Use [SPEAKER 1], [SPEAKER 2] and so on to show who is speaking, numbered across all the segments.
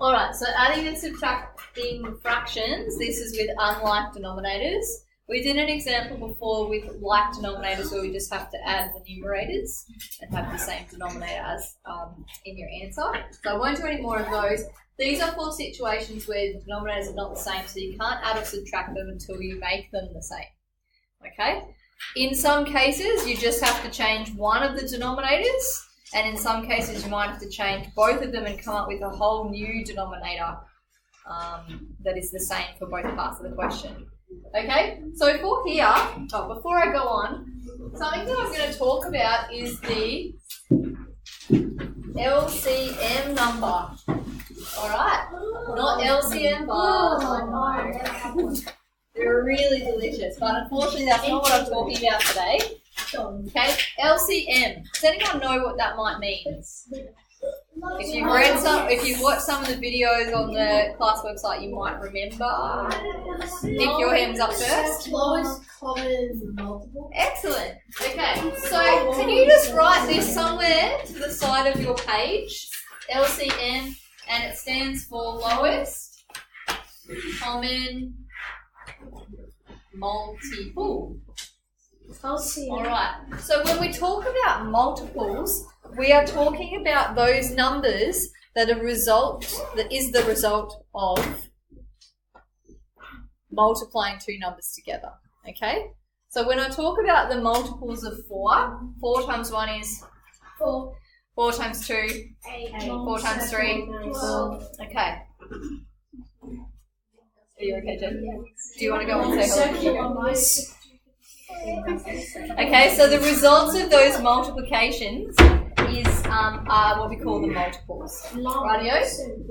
[SPEAKER 1] Alright, so adding and subtracting fractions, this is with unlike denominators. We did an example before with like denominators where we just have to add the numerators and have the same denominator as in your answer. So I won't do any more of those. These are for situations where the denominators are not the same, so you can't add or subtract them until you make them the same. Okay? In some cases, you just have to change one of the denominators, and in some cases, you might have to change both of them and come up with a whole new denominator that is the same for both parts of the question. Okay, so for here, before I go on, something that I'm going to talk about is the LCM number. Alright, not LCM bars, I know. They're really delicious, but unfortunately that's not what I'm talking about today. Okay, LCM. Does anyone know what that might mean? If you've watched some of the videos on the class website, you might remember. Nick, your hand's up first.
[SPEAKER 2] Lowest common multiple.
[SPEAKER 1] Excellent. Okay, so can you just write this somewhere to the side of your page? LCM, and it stands for lowest common multiple. Alright, so when we talk about multiples, we are talking about those numbers that is the result of multiplying two numbers together. Okay? So when I talk about the multiples of 4, 4 times 1 is
[SPEAKER 2] 4.
[SPEAKER 1] 4 times 2,
[SPEAKER 2] 8.
[SPEAKER 1] 4 times 3,
[SPEAKER 2] 12.
[SPEAKER 1] Okay. Are you okay, Jen? Do you want to go and say hello? Okay, so the results of those multiplications is are what we call the multiples. Rightio?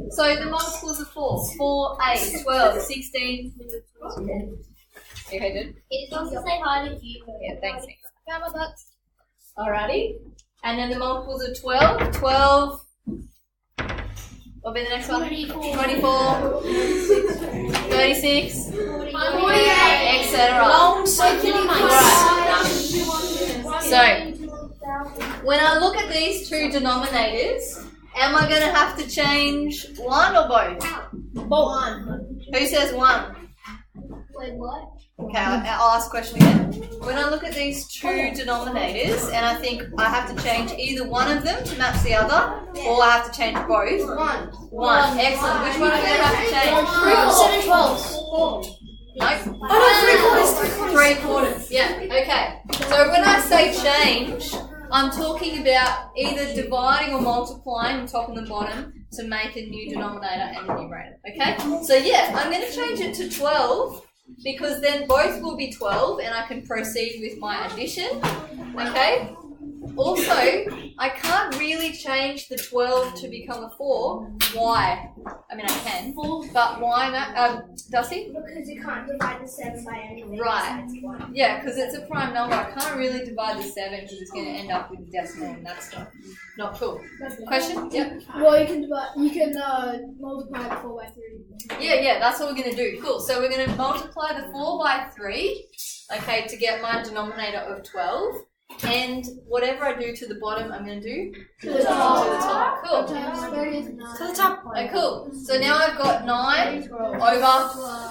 [SPEAKER 1] So the multiples are 4, 8, 12, 16. You okay, Jen?
[SPEAKER 2] It's not to say hi to you.
[SPEAKER 1] Yeah, thanks, Nick. Alrighty. And then the multiples are 12, 12. What'll be the next one? 24, 36, 48, etc.
[SPEAKER 2] Long circular
[SPEAKER 1] Right. So, when I look at these two denominators, am I going to have to change one or both?
[SPEAKER 2] One.
[SPEAKER 1] Who says one?
[SPEAKER 2] Wait, what?
[SPEAKER 1] Okay, I'll ask a question again. When I look at these two denominators and I think I have to change either one of them to match the other, or I have to change both? One. Excellent. Which one am I going to have to change?
[SPEAKER 2] 7 and 12.
[SPEAKER 1] Nope.
[SPEAKER 2] Oh, no,
[SPEAKER 1] 3 quarters. Yeah, okay. So when I say change, I'm talking about either dividing or multiplying the top and the bottom to make a new denominator and a numerator. Okay? So yeah, I'm going to change it to 12 because then both will be 12 and I can proceed with my addition. Okay? Also, I can't really change the 12 to become a 4. Why? I mean, I can, but why, Dusty?
[SPEAKER 2] Because you can't divide the 7 by anything.
[SPEAKER 1] Right. Yeah, because it's a prime number. I can't really divide the 7 because it's going to end up with a decimal and that's not cool. Question? Yep.
[SPEAKER 2] Well, you can multiply the 4 by 3.
[SPEAKER 1] Yeah, that's what we're going to do. Cool. So we're going to multiply the 4 by 3, okay, to get my denominator of 12. And whatever I do to the bottom, I'm going to do to the top. Cool.
[SPEAKER 2] To the top.
[SPEAKER 1] Okay, cool. So now I've got 9 over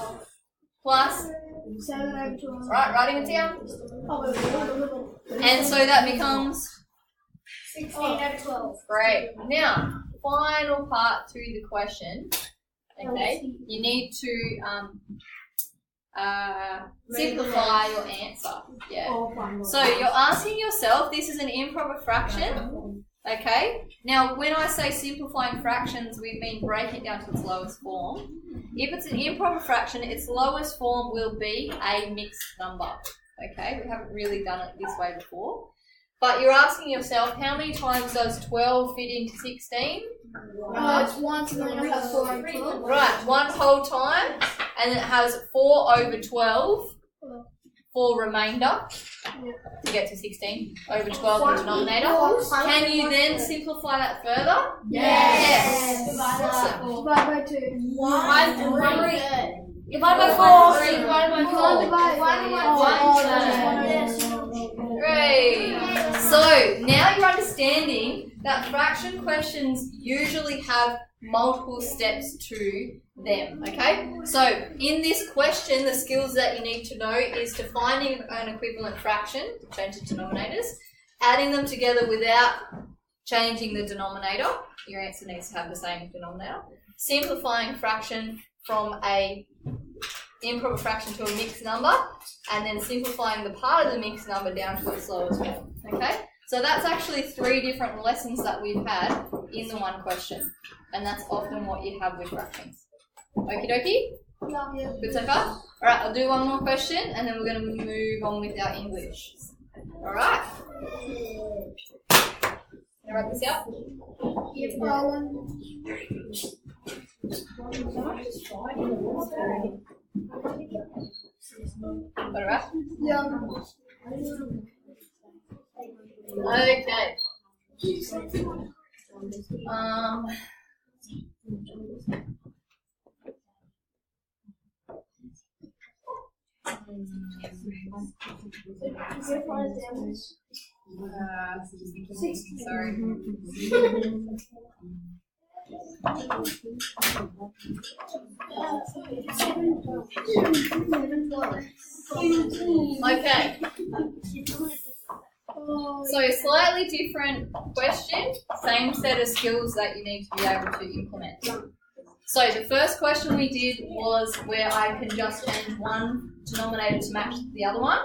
[SPEAKER 1] plus
[SPEAKER 2] 7 over 12.
[SPEAKER 1] Right, writing it down. And so that becomes
[SPEAKER 2] 16 over 12.
[SPEAKER 1] great. Now, final part to the question. Okay, you need to simplify your answer. Yeah. So you're asking yourself, this is an improper fraction. Okay. Now, when I say simplifying fractions, we mean break it down to its lowest form. If it's an improper fraction, its lowest form will be a mixed number. Okay. We haven't really done it this way before. But you're asking yourself, how many times does 12 fit into 16?
[SPEAKER 2] It's once and then it has 4 over 12.
[SPEAKER 1] Right, one whole time, and it has 4 over 12 for remainder to get to 16 over 12 in the denominator. Can you then simplify that further? Yes. Awesome.
[SPEAKER 2] Divide by 2.
[SPEAKER 1] 1
[SPEAKER 2] Divide by 4. Divide by 1.
[SPEAKER 1] Great. So now you're understanding that fraction questions usually have multiple steps to them, okay? So in this question, the skills that you need to know is to finding an equivalent fraction, change the denominators, adding them together without changing the denominator. Your answer needs to have the same denominator. Simplifying fraction from a improper fraction to a mixed number, and then simplifying the part of the mixed number down to its lowest form, okay? So that's actually 3 different lessons that we've had in the one question, and that's often what you have with fractions. Okie dokie?
[SPEAKER 2] Yeah.
[SPEAKER 1] Good so far? Alright, I'll do one more question, and then we're going to move on with our English. Alright? Can I wrap this out? Got it right?
[SPEAKER 2] Yeah.
[SPEAKER 1] Okay. Sorry. Okay. So slightly different question, same set of skills that you need to be able to implement. So the first question we did was where I can just change one denominator to match the other one.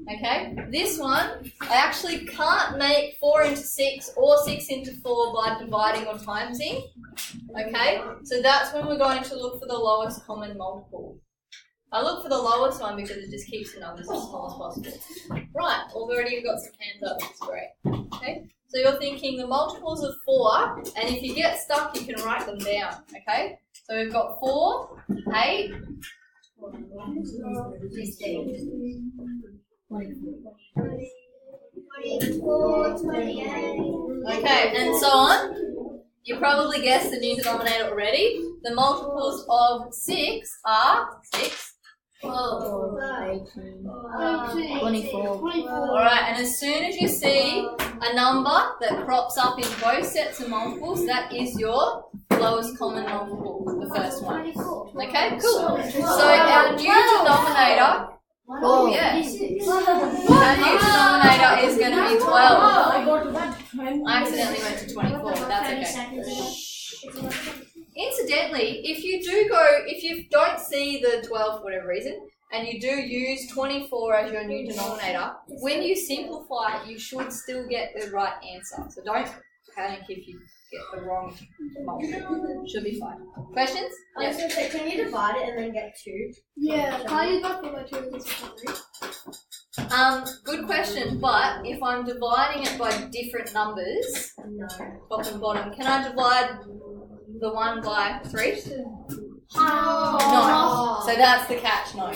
[SPEAKER 1] Okay, this one, I actually can't make 4 into 6 or 6 into 4 by dividing or timesing. Okay, so that's when we're going to look for the lowest common multiple. I look for the lowest one because it just keeps the numbers as small as possible. Right, we've already got some hands up, which is great. Okay, so you're thinking the multiples of 4, and if you get stuck, you can write them down. Okay, so we've got 4, 8, 16.
[SPEAKER 2] 24, 28.
[SPEAKER 1] Okay, and so on. You probably guessed the new denominator already. The multiples of 6 are 6, 12,
[SPEAKER 2] 18,
[SPEAKER 3] 24.
[SPEAKER 1] Alright, and as soon as you see a number that crops up in both sets of multiples, that is your lowest common multiple, the first one. Okay, cool. So our new denominator, yeah, our new denominator is going to be 12. I accidentally went to 24, but that's okay. Incidentally, if you don't see the 12 for whatever reason, and you do use 24 as your new denominator, when you simplify it, you should still get the right answer. So don't panic if you get the wrong multiple. Should be fine. Questions?
[SPEAKER 3] I was going to say, can you divide it and then get 2?
[SPEAKER 2] Yeah, can't you go by 2 and 3?
[SPEAKER 1] Good question, but if I'm dividing it by different numbers,
[SPEAKER 3] No.
[SPEAKER 1] top and bottom, can I divide the one by 3?
[SPEAKER 2] Oh.
[SPEAKER 1] No. So that's the catch, no.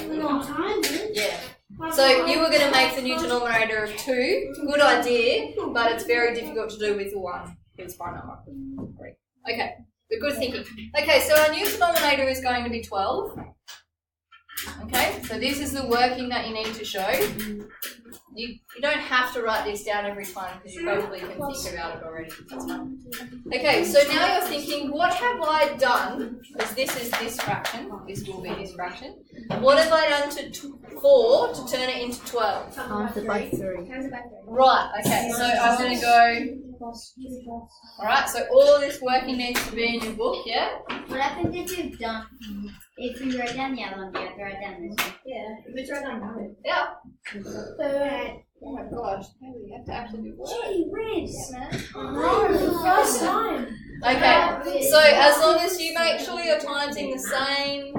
[SPEAKER 1] Yeah. So you were going to make the new denominator of 2. Good idea, but it's very difficult to do with the 1. It's prime number. 3. Okay, but good thinking. Okay, so our new denominator is going to be 12. Okay, so this is the working that you need to show. You don't have to write this down every time because you probably can think about it already. That's fine. Okay, so now you're thinking, what have I done? Because this is this fraction. This will be this fraction. What have I done to 4 to turn it into 12?
[SPEAKER 3] Times it by 3.
[SPEAKER 1] Right, okay, so I'm going to go... Alright, so all of this working needs to be in your book, yeah?
[SPEAKER 3] What happens if you've done, if you wrote down the other one, do you have to write down this one?
[SPEAKER 2] Yeah, if it's right on now.
[SPEAKER 1] Yeah.
[SPEAKER 2] So,
[SPEAKER 1] Oh my gosh, you have to actually do work.
[SPEAKER 3] Gee whiz!
[SPEAKER 2] no, first time.
[SPEAKER 1] Okay, so as long as you make sure you're timesing the same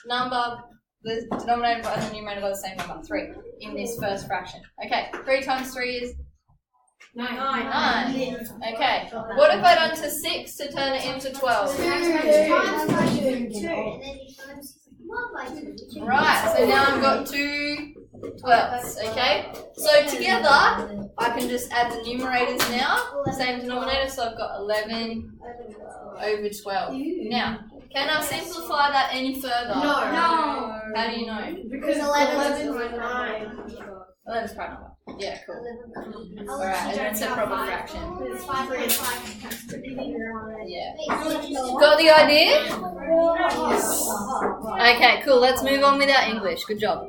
[SPEAKER 1] number, the denominator and the numerator are the same number, 3, in this first fraction. Okay, 3 times 3 is 9. Okay, what have I done to 6 to turn it into 12? Right, so now I've got 2 12s, okay? So together, I can just add the numerators now, same denominator, so I've got 11 over 12. Now, can I simplify that any further?
[SPEAKER 2] No.
[SPEAKER 1] How do you know?
[SPEAKER 2] Because 11 is 9.
[SPEAKER 1] 11 is prime number. Yeah, cool. Alright, and that's a proper fraction. Yeah. Got the idea? Okay, cool. Let's move on with our English. Good job.